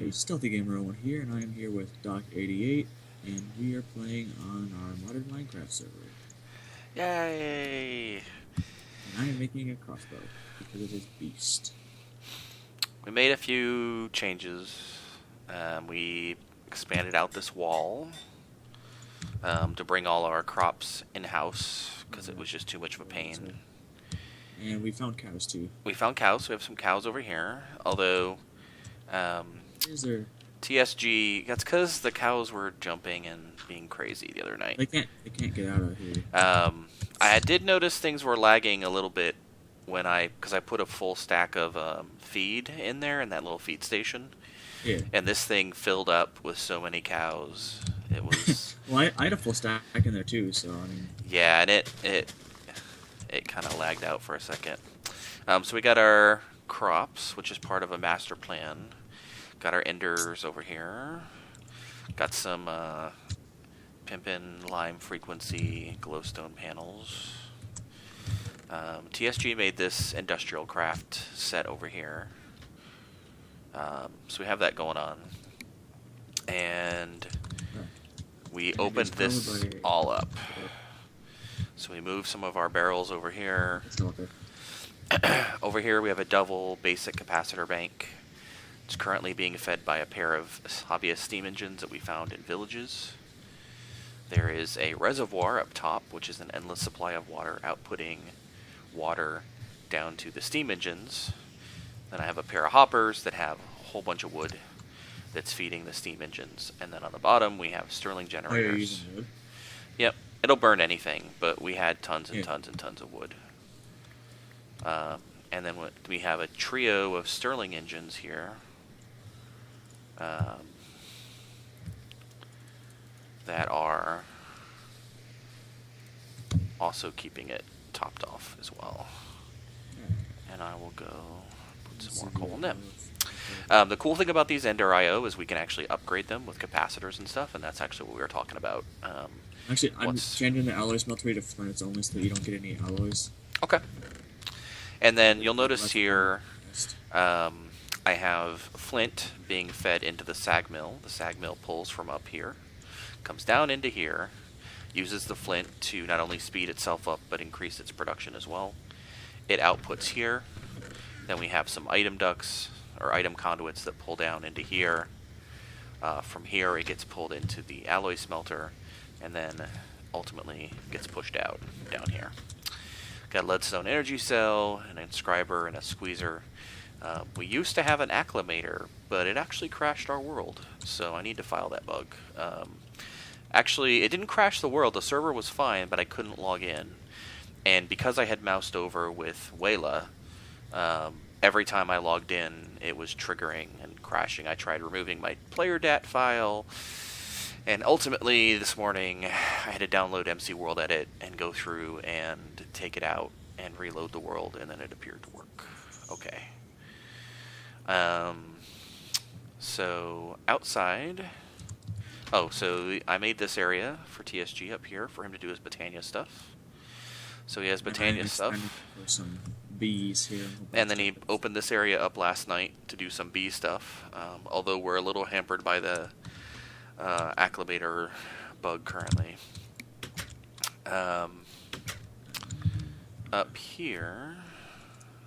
everybody, Stealthy Gamer 01 here, and I am here with Doc88, and we are playing on our modded Minecraft server. Yay! And I am making a crossbow, because it is beast. We made a few changes. We expanded out this wall to bring all our crops in-house, because it was just too much of a pain. And we found cows, too. We found cows. We have some cows over here, although Is there... TSG, that's because the cows were jumping and being crazy the other night. They can't get out of here. I did notice things were lagging a little bit because I put a full stack of feed in there in that little feed station. Yeah. And this thing filled up with so many cows. It was... Well, I had a full stack in there, too, so, I mean... Yeah, and it kind of lagged out for a second. So we got our crops, which is part of a master plan. Got our enders over here. Got some pimpin' lime frequency glowstone panels. TSG made this industrial craft set over here. So we have that going on. And we opened this all up. So we moved some of our barrels over here. Over here we have a double basic capacitor bank. It's currently being fed by a pair of hobbyist steam engines that we found in villages. There is a reservoir up top, which is an endless supply of water, outputting water down to the steam engines. Then I have a pair of hoppers that have a whole bunch of wood that's feeding the steam engines. And then on the bottom we have Stirling generators. Oh, you're using wood? Yep, it'll burn anything, but we had tons and tons and tons of wood. And then we have a trio of Stirling engines here. That are also keeping it topped off as well. And I will go put some more coal in them. The cool thing about these Ender IO is we can actually upgrade them with capacitors and stuff, and that's actually what we were talking about. Actually, I'm changing the alloy smeltery to furnace only so that you don't get any alloys. Okay. And then you'll notice here I have flint being fed into the sag mill. The sag mill pulls from up here, comes down into here, uses the flint to not only speed itself up but increase its production as well. It outputs here. Then we have some item ducts or item conduits that pull down into here. From here it gets pulled into the alloy smelter and then ultimately gets pushed out down here. Got a leadstone energy cell, an inscriber, and a squeezer. We used to have an acclimator, but it actually crashed our world, so I need to file that bug. Actually, it didn't crash the world. The server was fine, but I couldn't log in. And because I had moused over with Wayla, every time I logged in, it was triggering and crashing. I tried removing my player dat file, and ultimately this morning I had to download MC World Edit and go through and take it out and reload the world, and then it appeared to work. Okay. So outside, so I made this area for TSG up here for him to do his Botania stuff. So he has Botania stuff. For some bees here. And then he opened this area up last night to do some bee stuff. Although we're a little hampered by the acclimator bug currently. Up here,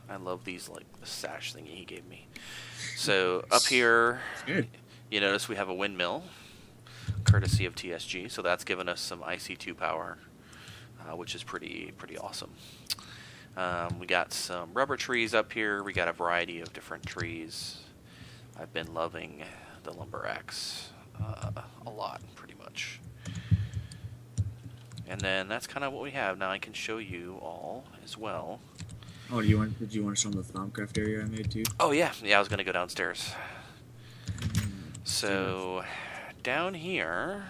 I love these, like, the sash thingy he gave me. So up here, you notice we have a windmill, courtesy of TSG. So that's given us some IC2 power, which is pretty awesome. We got some rubber trees up here. We got a variety of different trees. I've been loving the lumber axe a lot, pretty much. And then that's kind of what we have. Now I can show you all as well. Oh, did you want to show them the Thaumcraft area I made too? Oh yeah, I was gonna go downstairs. So down here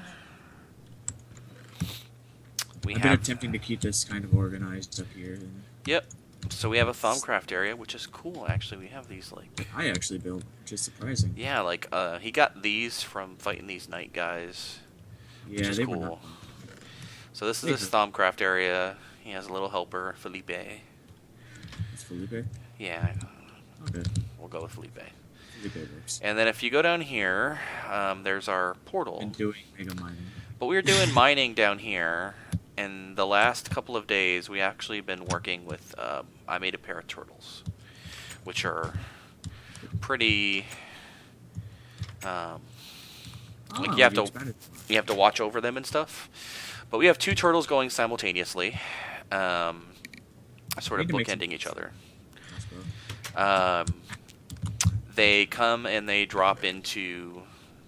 I've been attempting to keep this kind of organized up here. Yep. So we have a Thaumcraft area, which is cool. Actually, we have these like. I actually built, which is surprising. Yeah, like he got these from fighting these night guys. Yeah, which is they cool. were not. So this is his Thaumcraft area. He has a little helper, Felipe. It's Felipe? Yeah. Okay. We'll go with Felipe. The good works. And then if you go down here, there's our portal. Been doing mega mining. But we were doing mining down here, and the last couple of days we actually been working with. I made a pair of turtles, which are pretty. Like you have to watch over them and stuff. But we have two turtles going simultaneously, sort of bookending each other. They come and they drop into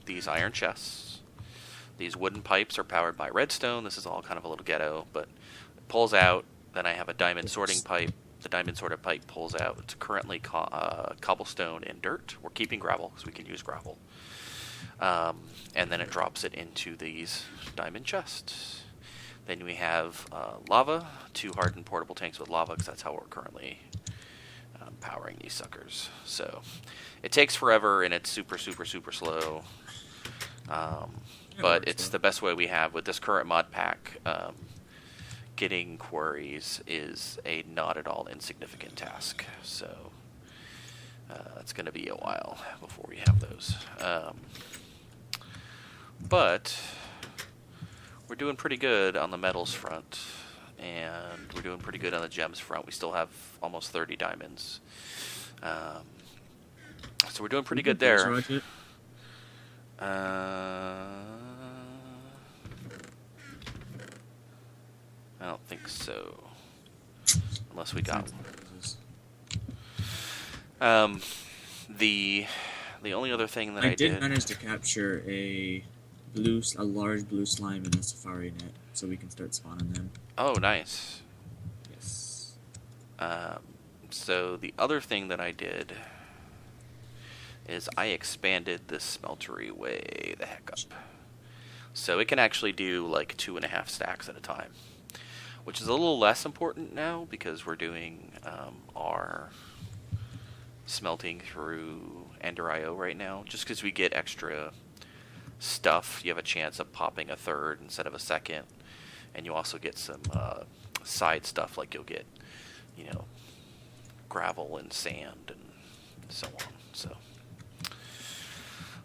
these iron chests. These wooden pipes are powered by redstone. This is all kind of a little ghetto, but it pulls out. Then I have a diamond sorting pipe. The diamond sorted pipe pulls out. It's currently cobblestone and dirt. We're keeping gravel because we can use gravel. And then it drops it into these diamond chests. Then we have lava, 2 hardened portable tanks with lava, because that's how we're currently powering these suckers. So it takes forever, and it's super, super, super slow. But it's the best way we have with this current mod pack. Getting quarries is a not at all insignificant task. So it's going to be a while before we have those. But we're doing pretty good on the metals front, and we're doing pretty good on the gems front. We still have almost 30 diamonds. So we're doing pretty good there. I don't think so. Unless we got one. The only other thing that I did manage to capture a large blue slime in a safari net, so we can start spawning them. Oh, nice. Yes. So the other thing that I did is I expanded this smeltery way the heck up. So it can actually do like 2.5 stacks at a time, which is a little less important now because we're doing our smelting through Ender IO right now. Just because we get extra stuff, you have a chance of popping a third instead of a second, and you also get some side stuff, like you'll get, gravel and sand and so on.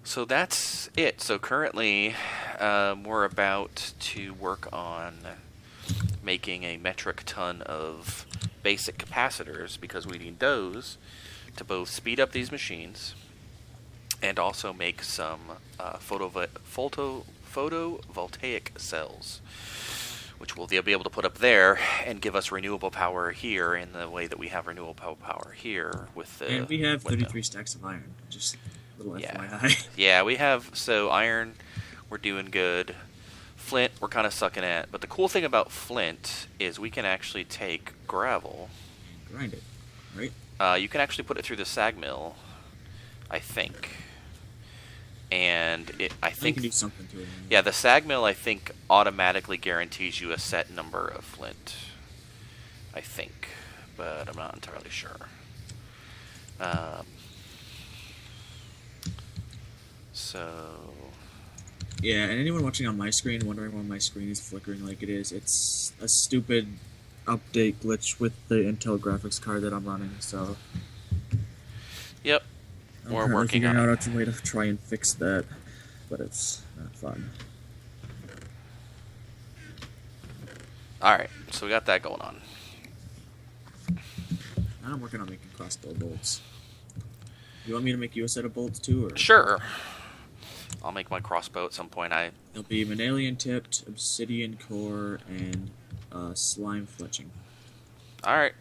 So that's it. So currently we're about to work on making a metric ton of basic capacitors, because we need those to both speed up these machines and also make some photovoltaic cells, which we'll be able to put up there and give us renewable power here in the way that we have renewable power here with the And we have 33 window. stacks of iron. Just a little FYI. Yeah, we have, so iron, we're doing good. Flint, we're kind of sucking at. But the cool thing about flint is we can actually take gravel. Grind it, right? You can actually put it through the sag mill, I think. And I think you can do something to it. Yeah, the sag mill, I think, automatically guarantees you a set number of flint. I think, but I'm not entirely sure. Yeah, and anyone watching on my screen wondering why my screen is flickering like it is, it's a stupid update glitch with the Intel graphics card that I'm running, so... Yep, we're working on it. on Out a way to try and fix that, but it's not fun. Alright, so we got that going on. Now I'm working on making crossbow bolts. You want me to make you a set of bolts too, or? Sure. I'll make my crossbow at some point. It'll be Manalian tipped, obsidian core, and slime fletching. Alright.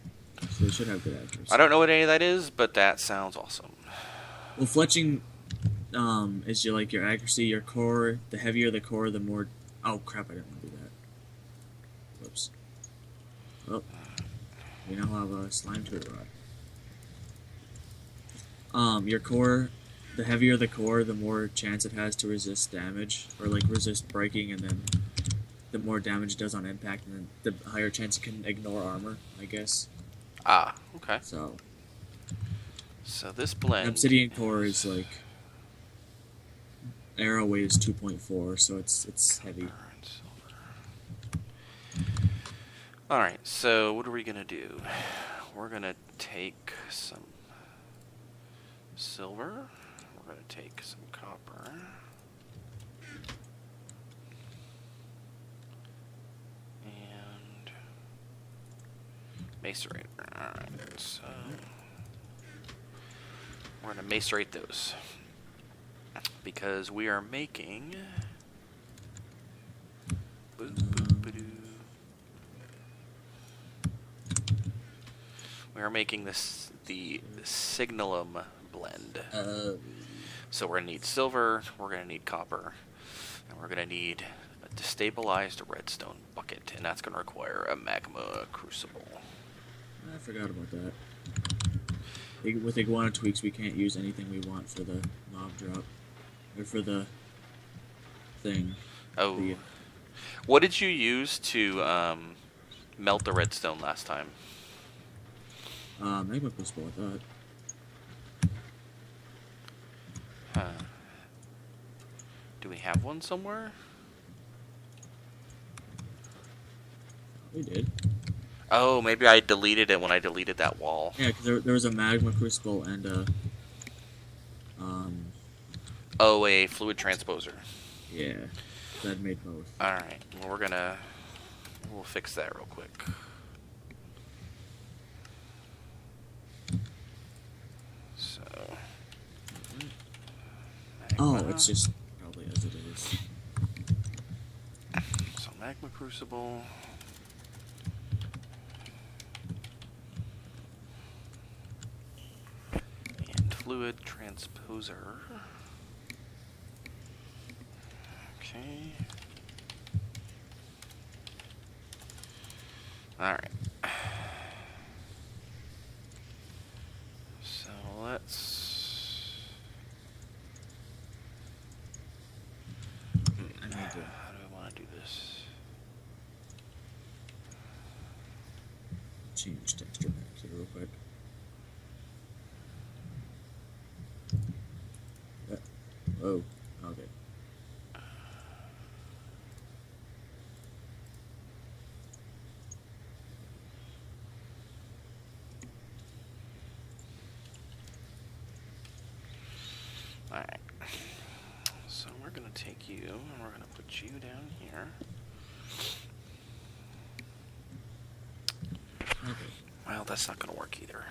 So they should have good accuracy. I don't know what any of that is, but that sounds awesome. Well, fletching is your accuracy, your core. The heavier the core, the more... Oh, crap, I didn't want to do that. Whoops. Oh. We now have a slime tool rod. Your core... The heavier the core, the more chance it has to resist damage, or resist breaking, and then the more damage it does on impact, and then the higher chance it can ignore armor, I guess. Ah, okay. So this blend... Obsidian core is arrow weight is 2.4, so it's heavy. Alright, so what are we gonna do? We're gonna take some silver. we're going to take some copper. And macerate. Alright, so we're going to macerate those. Because we are making... We are making this the signalum blend. So we're going to need silver, we're going to need copper, and we're going to need a destabilized redstone bucket, and that's going to require a magma crucible. I forgot about that. With iguana tweaks, we can't use anything we want for the mob drop. Or for the thing. Oh. What did you use to melt the redstone last time? Magma crucible, I thought. Huh. Do we have one somewhere? We did. Oh, maybe I deleted it when I deleted that wall. Yeah, because there was a magma crucible and a... Oh, a fluid transposer. Yeah, that made both. Alright, well, we'll fix that real quick. So... Oh, it's just probably as it is. So, magma crucible... and fluid transposer... Okay. Alright. So let's... How do I want to do this? Change texture back here real quick. Oh, okay. Alright. So we're going to take you and we're going to put you down here. Okay. Well, that's not going to work either.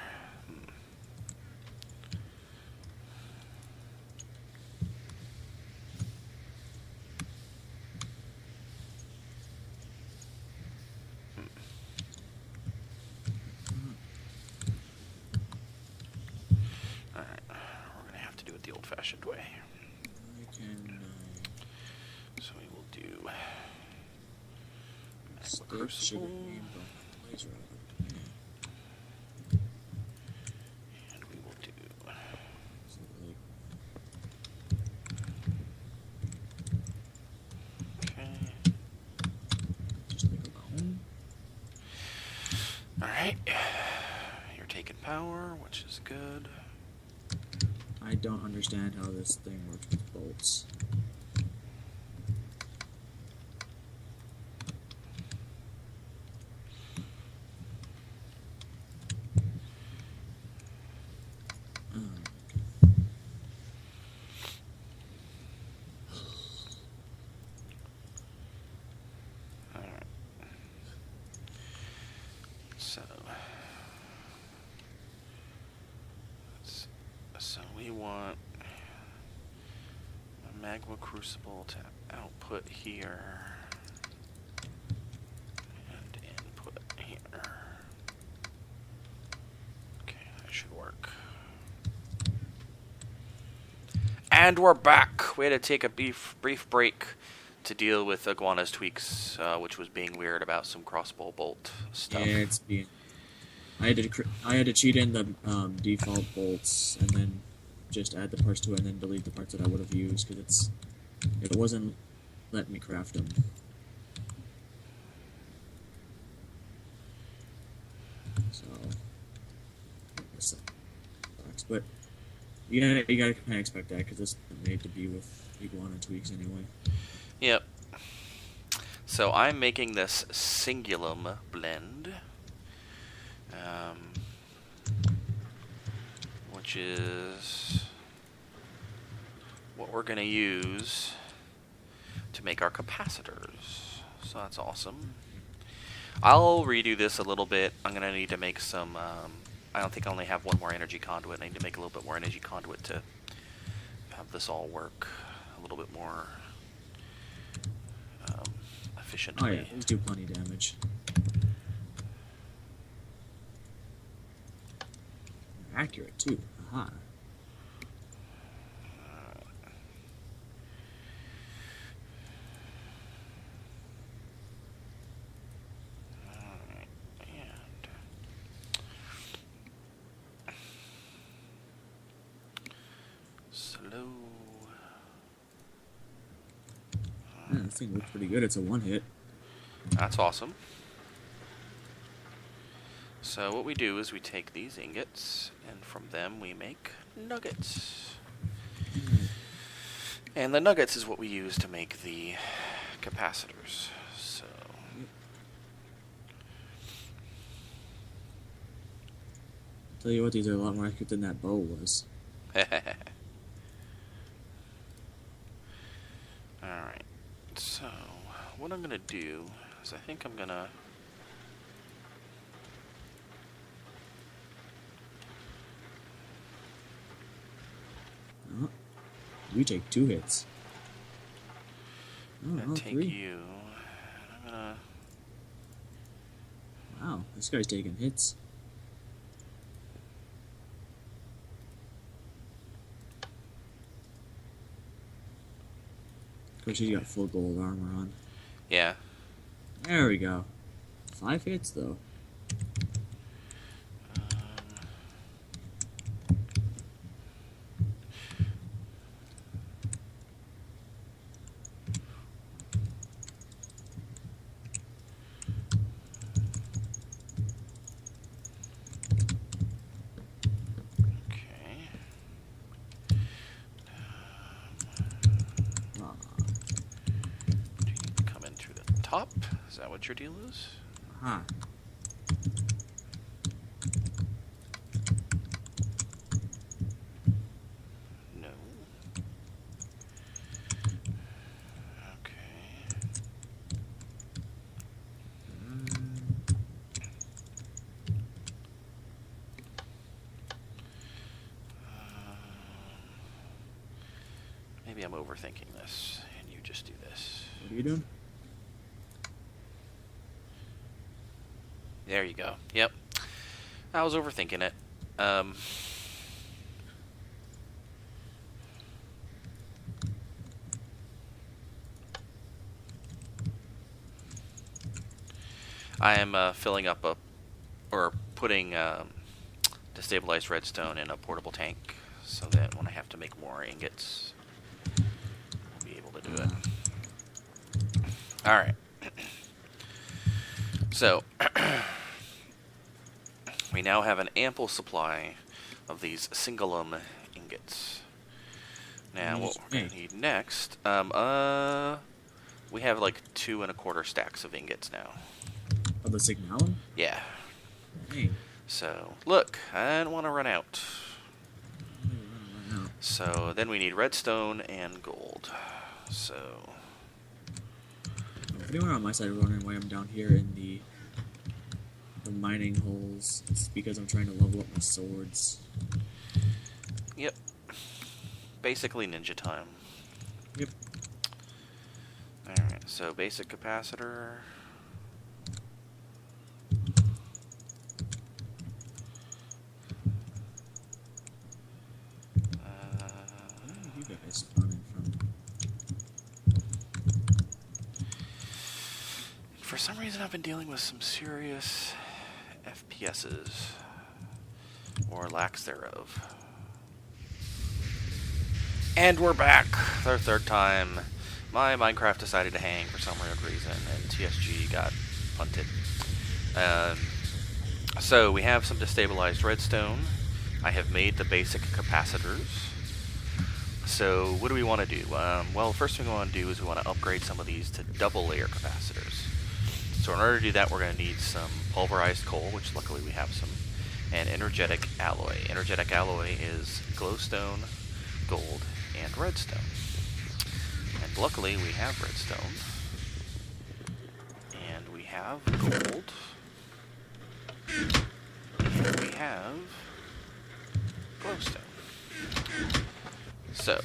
Old-fashioned way. So we will do magma crucible, and we will do okay. Just like a bone. All right, you're taking power, which is good. I don't understand how this thing works with bolts. Alright. So we want a magma crucible to output here and input here. Okay, that should work. And we're back. We had to take a brief break to deal with Iguana's tweaks, which was being weird about some crossbow bolt stuff. Yeah, it's being... I had to cheat in the default bolts and then just add the parts to it and then delete the parts that I would have used because it wasn't letting me craft them. So this sucks, but you gotta kind of expect that because this is made to be with Iguana tweaks anyway. Yep. So I'm making this Singulum blend. Which is what we're going to use to make our capacitors. So that's awesome. I'll redo this a little bit. I'm going to need to make some... I don't think I only have one more energy conduit. I need to make a little bit more energy conduit to have this all work a little bit more efficiently. Oh yeah, these do plenty of damage. They're accurate too. Aha. Yeah, this thing looks pretty good. It's a one hit. That's awesome. So what we do is we take these ingots, and from them we make nuggets. And the nuggets is what we use to make the capacitors. So Tell you what, these are a lot more accurate than that bow was. Alright. So what I'm gonna do is I think I'm gonna You take 2 hits. I'm gonna take 3. you. I'm gonna. Wow, this guy's taking hits. Of course, he's got full gold armor on. Yeah. There we go. 5 hits though. Come in through the top. Is that what your deal is? Huh. No. Okay. Maybe I'm overthinking this, and you just do this. What are you doing? There you go. Yep. I was overthinking it. I am filling up or putting destabilized redstone in a portable tank, so that when I have to make more ingots, I'll be able to do it. Alright. So, we now have an ample supply of these singulum ingots. Now, what we're going to need next, we have like 2 1/4 stacks of ingots now. Oh, the signalum? Yeah. Hey. So, look, I don't want to run out. So, then we need redstone and gold. So... If anyone on my side is wondering why I'm down here in the mining holes, it's because I'm trying to level up my swords. Yep. Basically ninja time. Yep. Alright, so basic capacitor. Where are you guys spawning from? For some reason I've been dealing with some serious FPSs. Or lacks thereof. And we're back! Our 3rd time. My Minecraft decided to hang for some weird reason, and TSG got punted. So, we have some destabilized redstone. I have made the basic capacitors. So, what do we want to do? Well, the first thing we want to do is we want to upgrade some of these to double layer capacitors. So in order to do that, we're going to need some pulverized coal, which luckily we have some, and energetic alloy. Energetic alloy is glowstone, gold, and redstone. And luckily we have redstone. And we have gold. And we have glowstone. So,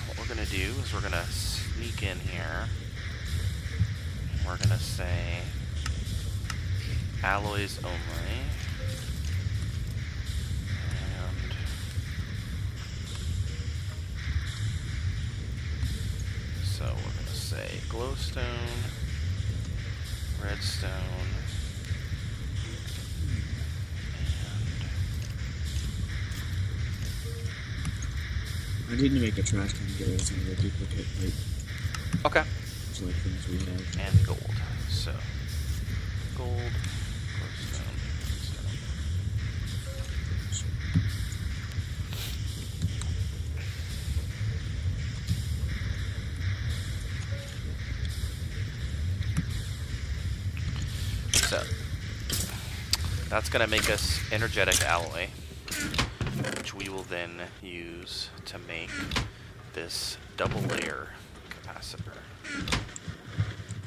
what we're going to do is we're going to sneak in here. And we're going to say alloys only. And so we're going to say glowstone, redstone, I need to make a trash can to get rid of some of the duplicate okay, like things we have. and gold. So gold, glowstone, redstone. So that's going to make us energetic alloy, which we will then use to make this double layer capacitor.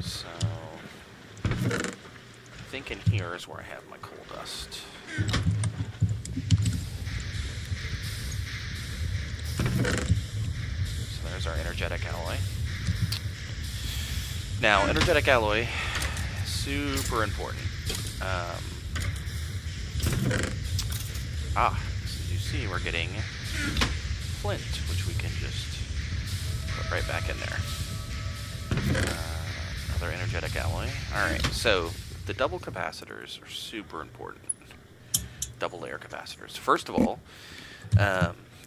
So I think in here is where I have my coal dust. So there's our energetic alloy. Now, energetic alloy, super important. As you see, we're getting flint, which we can just put right back in there. Another energetic alloy. Alright, so the double capacitors are super important. Double layer capacitors. First of all,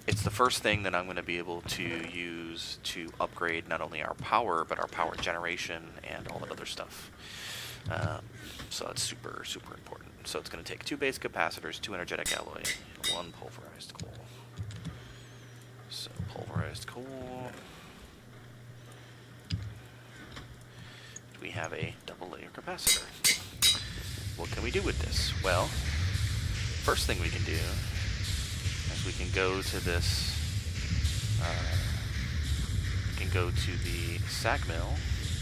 it's the first thing that I'm going to be able to use to upgrade not only our power, but our power generation and all that other stuff. So it's super, super important. So it's going to take 2 base capacitors, 2 energetic alloy, 1 pulverized coal. So pulverized coal. We have a double layer capacitor. What can we do with this? Well, first thing we can do is we can go to this, we can go to the sag mill.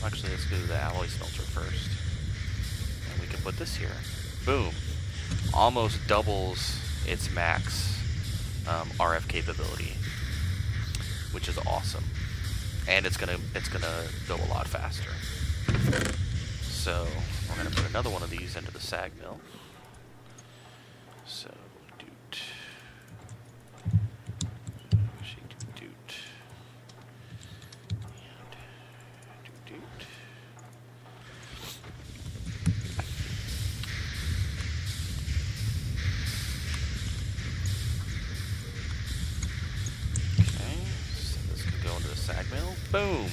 Actually, let's go to the alloy smelter first. And we can put this here. Boom. Almost doubles its max RF capability, which is awesome. And it's gonna go a lot faster. So we're gonna put another one of these into the sag mill. So doot. Shake doot. And doot doot. Okay, so this can go into the sag mill. Boom!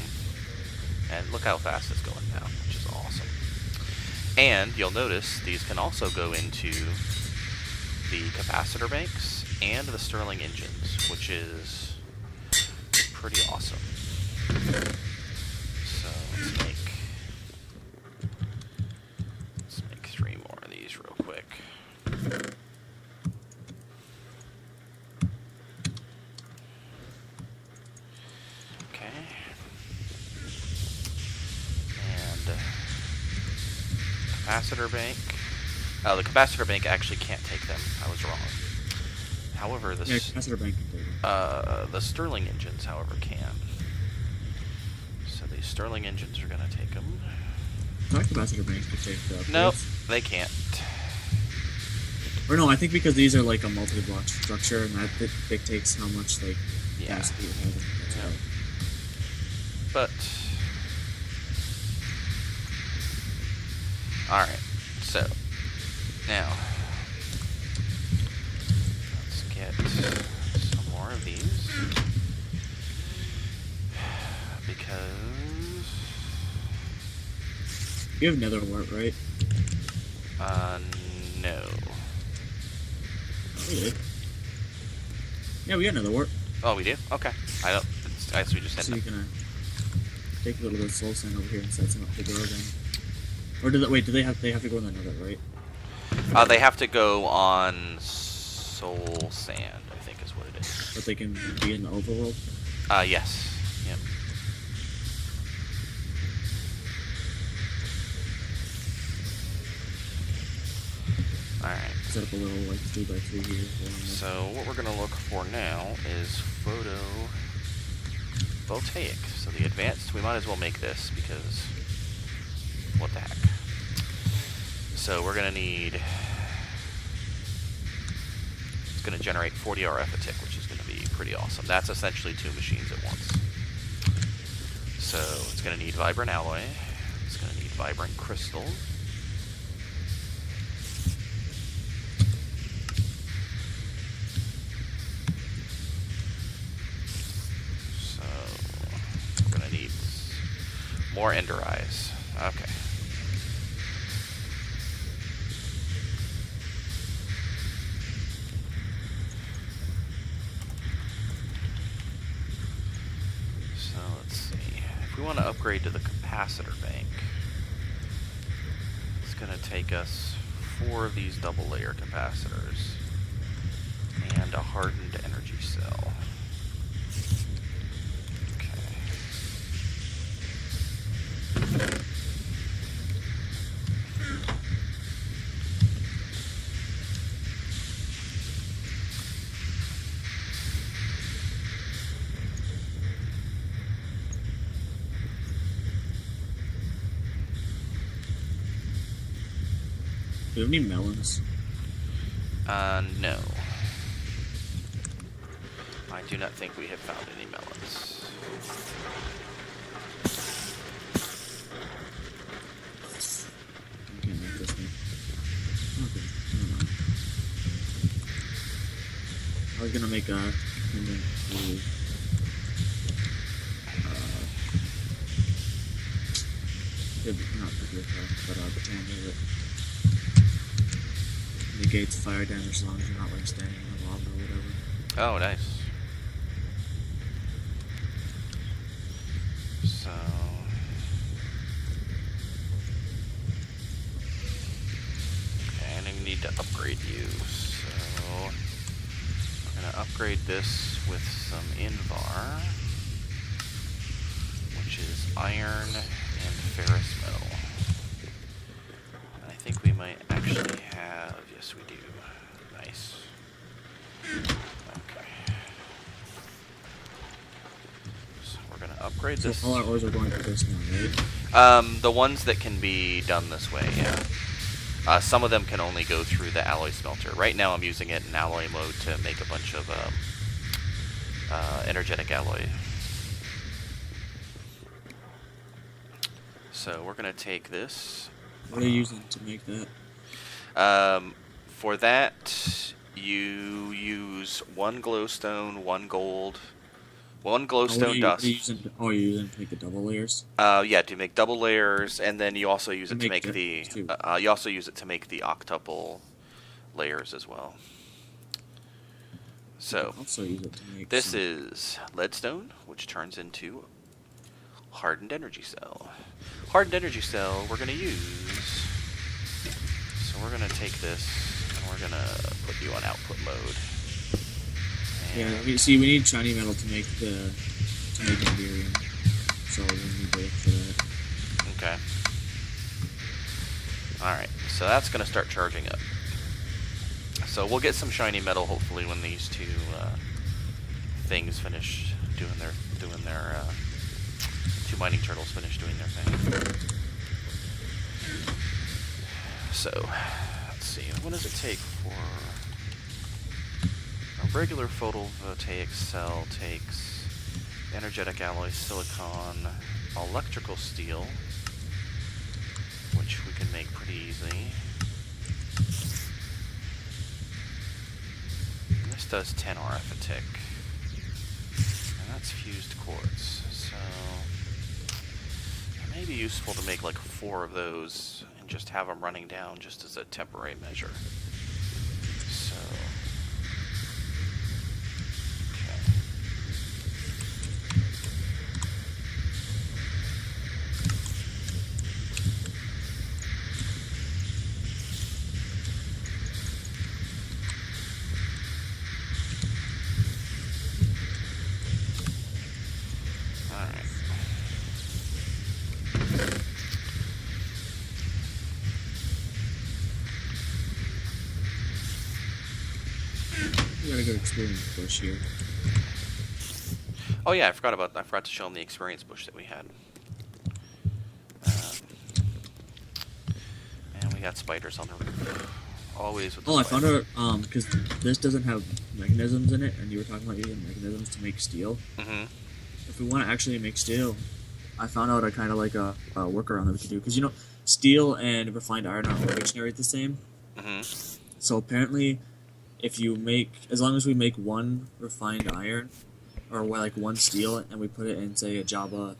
And look how fast it's going now, which is awesome. And you'll notice these can also go into the capacitor banks and the Stirling engines, which is pretty awesome. So let's make 3 more of these real quick. Okay. Capacitor bank. Oh, the capacitor bank actually can't take them. I was wrong. However, the capacitor bank can take them. The Stirling engines, however, can. So these Stirling engines are going to take them. My capacitor bank can take the Nope, they can't. Or no, I think because these are like a multi-block structure, and that dictates how much like capacity you have. Yeah. But alright, so now let's get some more of these because you have nether wart, right? No. Really? Yeah, we got nether wart. Oh, we do? Okay. I don't. I guess we just had So them. you're gonna take a little bit of soul sand over here and set some up to grow then. Or do they have to go in the nether, right? They have to go on soul sand, I think is what it is. But they can be in the overworld. Yes. Yep. Alright. Set up a little like 3x3 here. So what we're going to look for now is photovoltaic. So the advanced, we might as well make this because what the heck. So we're going to need, it's going to generate 40 RF a tick, which is going to be pretty awesome. That's essentially 2 machines at once. So it's going to need vibrant alloy. It's going to need vibrant crystal. So we're going to need more ender eyes. Okay. So let's see. If we want to upgrade to the capacitor bank, it's going to take us 4 of these double layer capacitors and a hardened energy cell. Do you have any melons? No. I do not think we have found any melons. I can't make this thing. Okay, never mind. I was gonna make a pendant to not but the pendant that negates fire damage as long as you're not like standing in the lava or whatever. Oh, nice. So okay, and I need to upgrade you. So we're gonna upgrade this with some Invar, which is iron and ferrous metal. And I think we might actually have, yes we do. Nice. Okay. So we're gonna upgrade this. So all our ores are going to this now, right? The ones that can be done this way, yeah. Some of them can only go through the alloy smelter. Right now I'm using it in alloy mode to make a bunch of energetic alloy. So we're going to take this. What are you using to make that? For that, you use 1 glowstone, 1 gold, 1 glowstone dust. You're using to make the double layers? Yeah, to make double layers, and then you also use it to make the. You also use it to make the octuple layers as well. So also use it to make this is leadstone, which turns into hardened energy cell. Hardened energy cell we're going to use. So we're going to take this and we're going to put you on output mode. And yeah, see, we need shiny metal to make Imperium, so we need both for that. Okay. Alright, so that's going to start charging up. So we'll get some shiny metal hopefully when these 2 things finish doing their 2 mining turtles finish doing their thing. So let's see, what does it take for a regular photovoltaic cell? Takes energetic alloy silicon, electrical steel, which we can make pretty easily. This does 10 RF a tick. And that's fused quartz. So it may be useful to make like 4 of those and just have them running down just as a temporary measure. So experience bush here. Oh yeah, I forgot to show him the experience bush that we had. And we got spiders on the roof. Always with the I spiders. found out, because this doesn't have mechanisms in it, and you were talking about using mechanisms to make steel. Mm-hmm. If we want to actually make steel, I found out kind of like a workaround that we could do. Because, steel and refined iron are dictionary the same. Mm-hmm. So apparently, as long as we make one refined iron, or like one steel, and we put it in, say, a barrel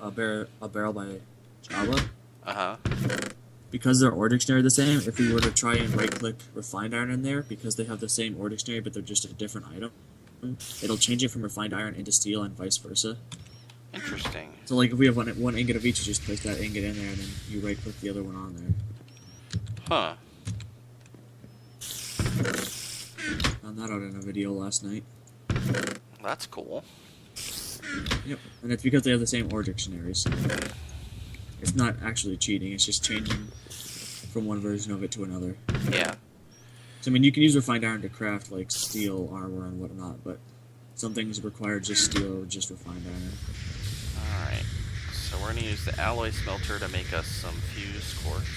by Java, Uh-huh. because their ore dictionary are the same, if we were to try and right-click refined iron in there, because they have the same ore dictionary, but they're just a different item, it'll change it from refined iron into steel and vice versa. Interesting. So, like, if we have one ingot of each, you just place that ingot in there, and then you right-click the other one on there. Huh. Found that out in a video last night. That's cool. Yep, and it's because they have the same ore dictionary, so it's not actually cheating, it's just changing from one version of it to another. Yeah. So, I mean, you can use refined iron to craft, like, steel, armor, and whatnot, but some things require just steel or just refined iron. Alright. So we're going to use the alloy smelter to make us some fused quartz.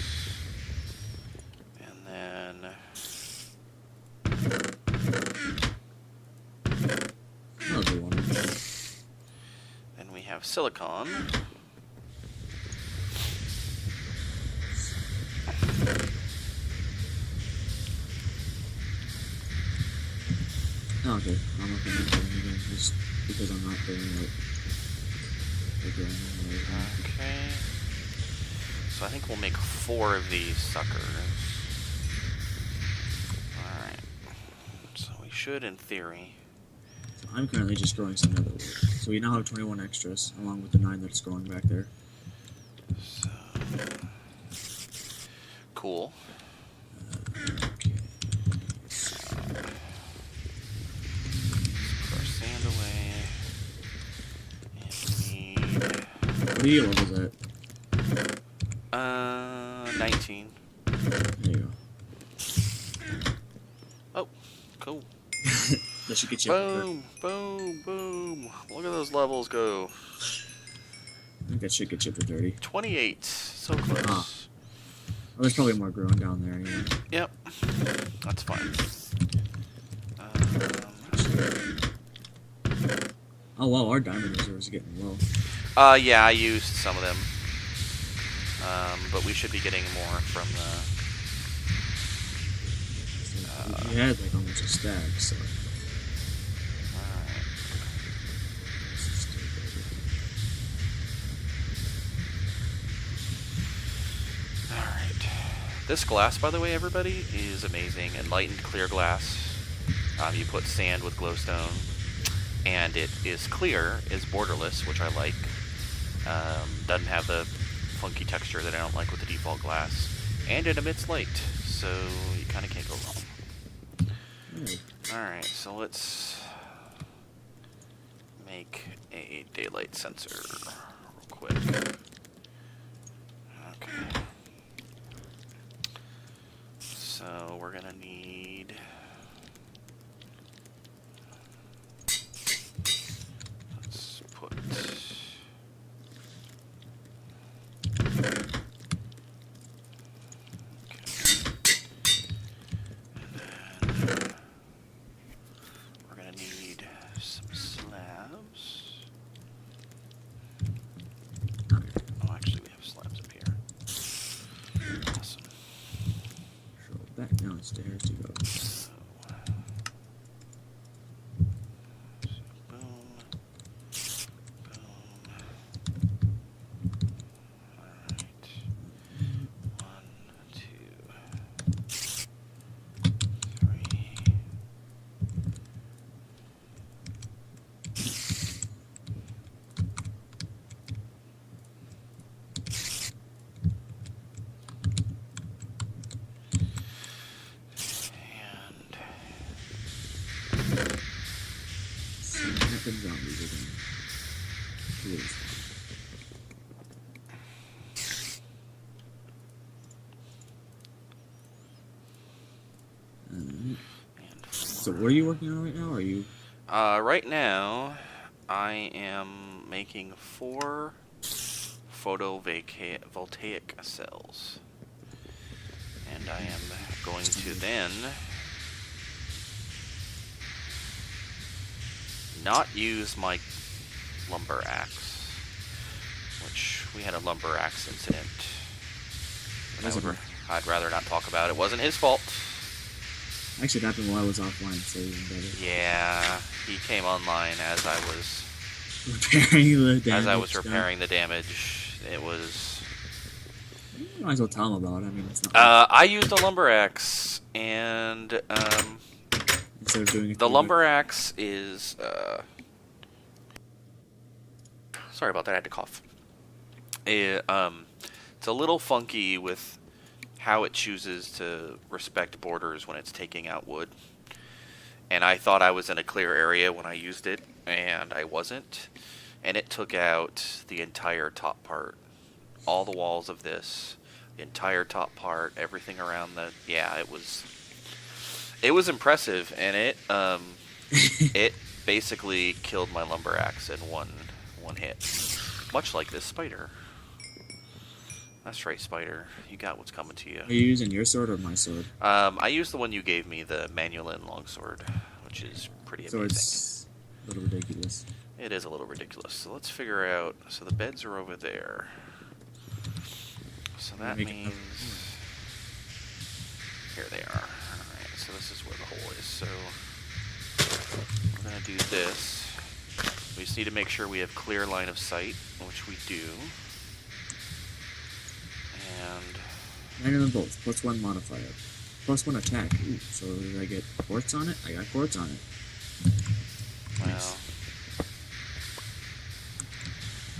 And then... That'll be one. Then we have silicon. Oh, okay. I'm not going to do it again, just because I'm not doing it. Okay. So I think we'll make 4 of these suckers. Alright. So we should, in theory... So I'm currently just growing some nether wart. So we now have 21 extras, along with the 9 that's growing back there. So... Cool. Okay. Put our sand away. And we need... What are your levels at? 19. There you go. Oh, cool. That should get you up there. Boom, boom, boom. Look at those levels go. I think that should get you up to 30. 28. So close. Ah. Well, there's probably more growing down there anyway. Yep. That's fine. Oh wow, our diamond reserves are getting low. Yeah, I used some of them. But we should be getting more from the... We had like almost a stack, so... Alright. Alright. This glass, by the way, everybody, is amazing. Enlightened clear glass. You put sand with glowstone, and it is clear, is borderless, which I like. Doesn't have the funky texture that I don't like with the default glass. And it emits light, so you kind of can't go wrong. Alright, so let's make a daylight sensor real quick. Okay. So we're gonna need... Let's put... We're gonna need some slabs. Oh, actually, we have slabs up here. Awesome. So back downstairs to go. So, boom, boom. Alright. 1, 2, 3. So what are you working on right now? Are you? Right now, I am making 4 photovoltaic cells. And I am going to then not use my lumber axe, which we had a lumber axe incident. And I'd rather not talk about. It wasn't his fault. Actually, it happened while I was offline, so even better. Yeah, he came online as I was repairing the damage. As I was repairing the damage. It was. You might as well tell him about it. I mean, it's not. I used a lumber axe, and instead of doing it the lumber axe is. Sorry about that. I had to cough. It's a little funky with how it chooses to respect borders when it's taking out wood. And I thought I was in a clear area when I used it, and I wasn't. And it took out the entire top part. All the walls of this, the entire top part, everything around the... Yeah, it was impressive, and it it basically killed my lumber axe in one hit. Much like this spider. That's right, spider. You got what's coming to you. Are you using your sword or my sword? I used the one you gave me, the Manulin longsword, which is pretty amazing. So it's a little ridiculous. It is a little ridiculous. So let's figure out... So the beds are over there. So that means... Here they are. Alright, so this is where the hole is. So we're going to do this. We just need to make sure we have clear line of sight, which we do. And... Random bolts, +1 modifier. +1 attack. Ooh, so did I get quartz on it? I got quartz on it. Well... Nice.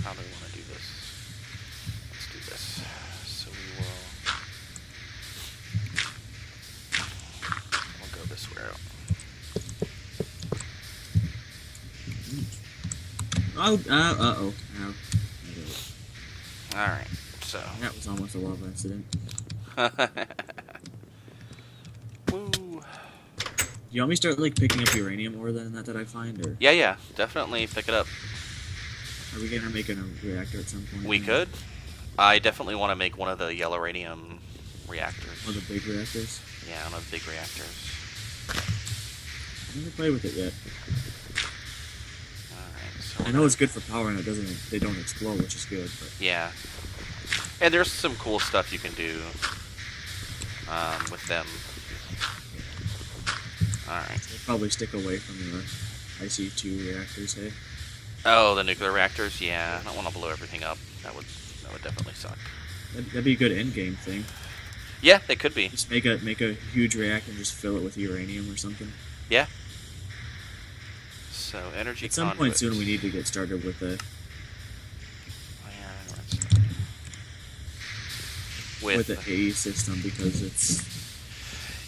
How do we want to do this? Let's do this. So we'll go this way out. Oh, uh-oh. Ow. Alright, so... That was almost a lava incident. Woo! Do you want me to start, like, picking up uranium ore then that I find, or...? Yeah, definitely pick it up. Are we gonna make a reactor at some point? We could. I definitely want to make one of the yellow radium reactors. One of the big reactors? Yeah, one of the big reactors. I've never played with it yet. Alright, so... I know it's good for power and they don't explode, which is good, but... Yeah. And there's some cool stuff you can do with them. Alright. They'll probably stick away from the IC2 reactors, hey? Oh, the nuclear reactors? Yeah, I don't want to blow everything up. That would definitely suck. That'd be a good endgame thing. Yeah, they could be. Just make a huge reactor and just fill it with uranium or something. Yeah. So, energy At some conduit. point soon we need to get started with the... With the A system, because it's...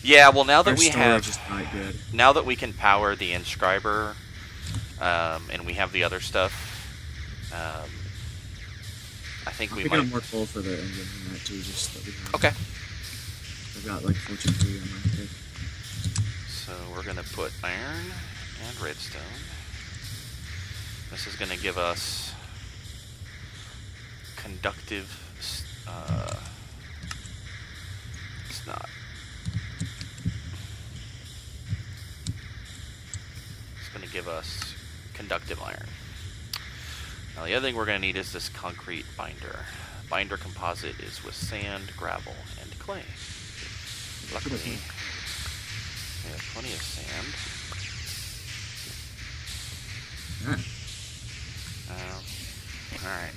Yeah, well, now that our we storage have... is not good. Now that we can power the inscriber, and we have the other stuff, I think we might... I'll more coal for the engine and that too, just that we have. Okay. I've got like Fortune 3 on my pick. So we're going to put iron and redstone. This is going to give us conductive... it's not. It's going to give us conductive iron. Now the other thing we're going to need is this concrete binder. Binder composite is with sand, gravel, and clay. Luckily, we have plenty of sand. Alright.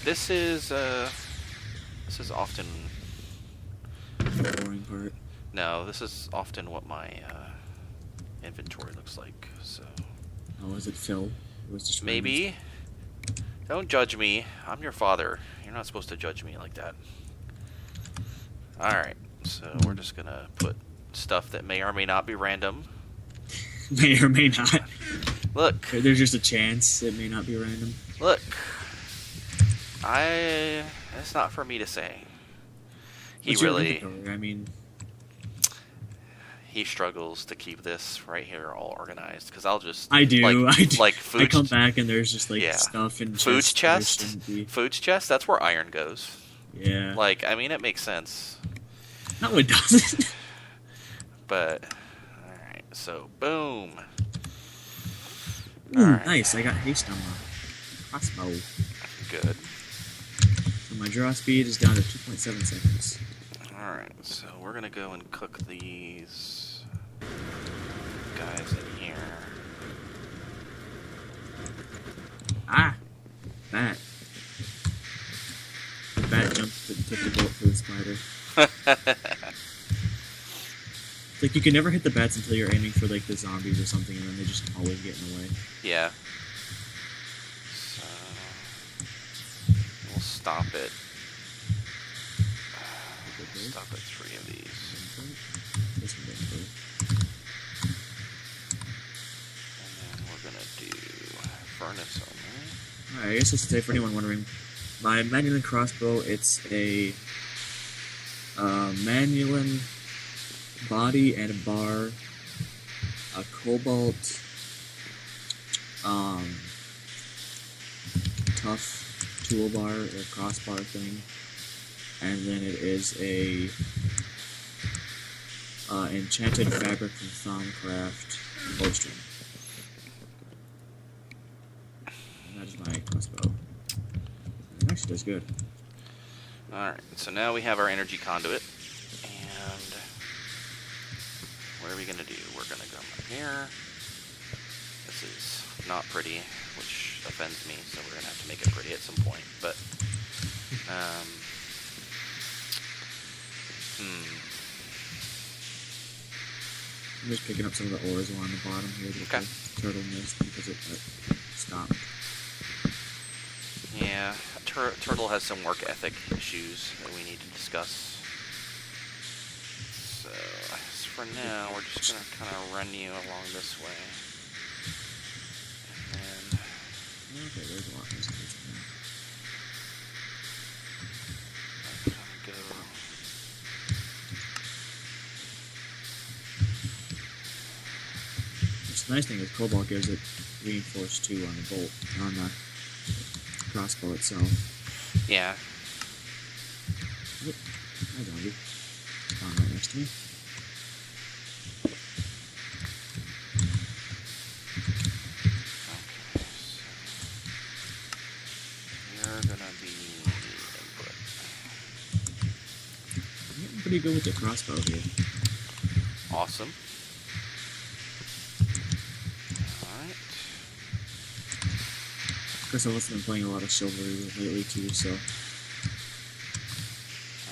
This is often... The boring part. No, this is often what my inventory looks like, so... Oh, is it filled? It was just maybe. Don't judge me. I'm your father. You're not supposed to judge me like that. Alright, so we're just gonna put stuff that may or may not be random. May or may not. Look. There's just a chance it may not be random. Look. It's not for me to say. He What's your really... inventory? I mean... he struggles to keep this right here all organized because I'll just I do. like I do. like I come back and there's just like yeah, stuff in food's chests that chest, shouldn't be. food's chest. That's where iron goes. Yeah. Like, I mean, it makes sense, No, it doesn't. but all right. So boom. Ooh, Alright. nice. I got haste on my crossbow. Good. So my draw speed is down to 2.7 seconds. Alright, so we're gonna go and cook these guys in here. Ah! Bat. The bat jumped to took the bullet for the spider. It's like you can never hit the bats until you're aiming for like the zombies or something, and then they just always get in the way. Yeah. So we'll stop it. Stop at 3 of these. This one didn't go. And then we're gonna do furnace only. Alright, I guess just to say for anyone wondering, my Manulin crossbow, it's a Manulin body and a bar, a cobalt tough toolbar or crossbar thing, and then it is a enchanted fabric from Thaumcraft bowstring. And that is my crossbow. It actually does good. Alright, so now we have our energy conduit. And what are we going to do? We're going to come up here. This is not pretty, which offends me, so we're going to have to make it pretty at some point. But, I'm just picking up some of the ores along the bottom here that Okay. the turtle missed because it stopped. Yeah, Turtle has some work ethic issues that we need to discuss. So, as for now, we're just going to kind of run you along this way. And then Okay, there's a lot of things. go. Which the nice thing is Cobalt gives it reinforced 2 on the bolt, on the crossbow itself. Yeah. Oop, hi doggy. Spawn right next to me. You're gonna be input. I'm getting pretty good with the crossbow here. Awesome. Alright. Of course, I've also been playing a lot of Chivalry lately too, so.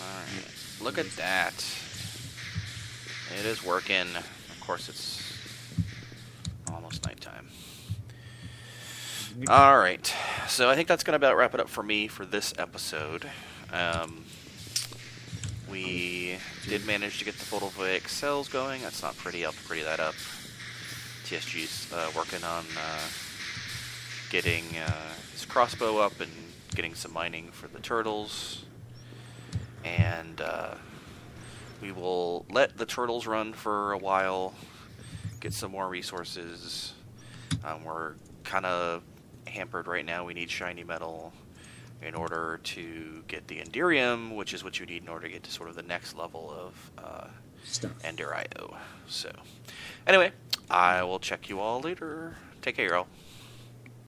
Alright. Look at that. It is working. Of course, it's almost nighttime. Alright. So I think that's going to about wrap it up for me for this episode. We did manage to get the photovoltaic cells going. That's not pretty. I'll pretty that up. TSG's working on getting his crossbow up and getting some mining for the turtles. And we will let the turtles run for a while, get some more resources. We're kind of hampered right now. We need shiny metal in order to get the Enderium, which is what you need in order to get to sort of the next level of Ender IO. So, anyway, I will check you all later. Take care, y'all.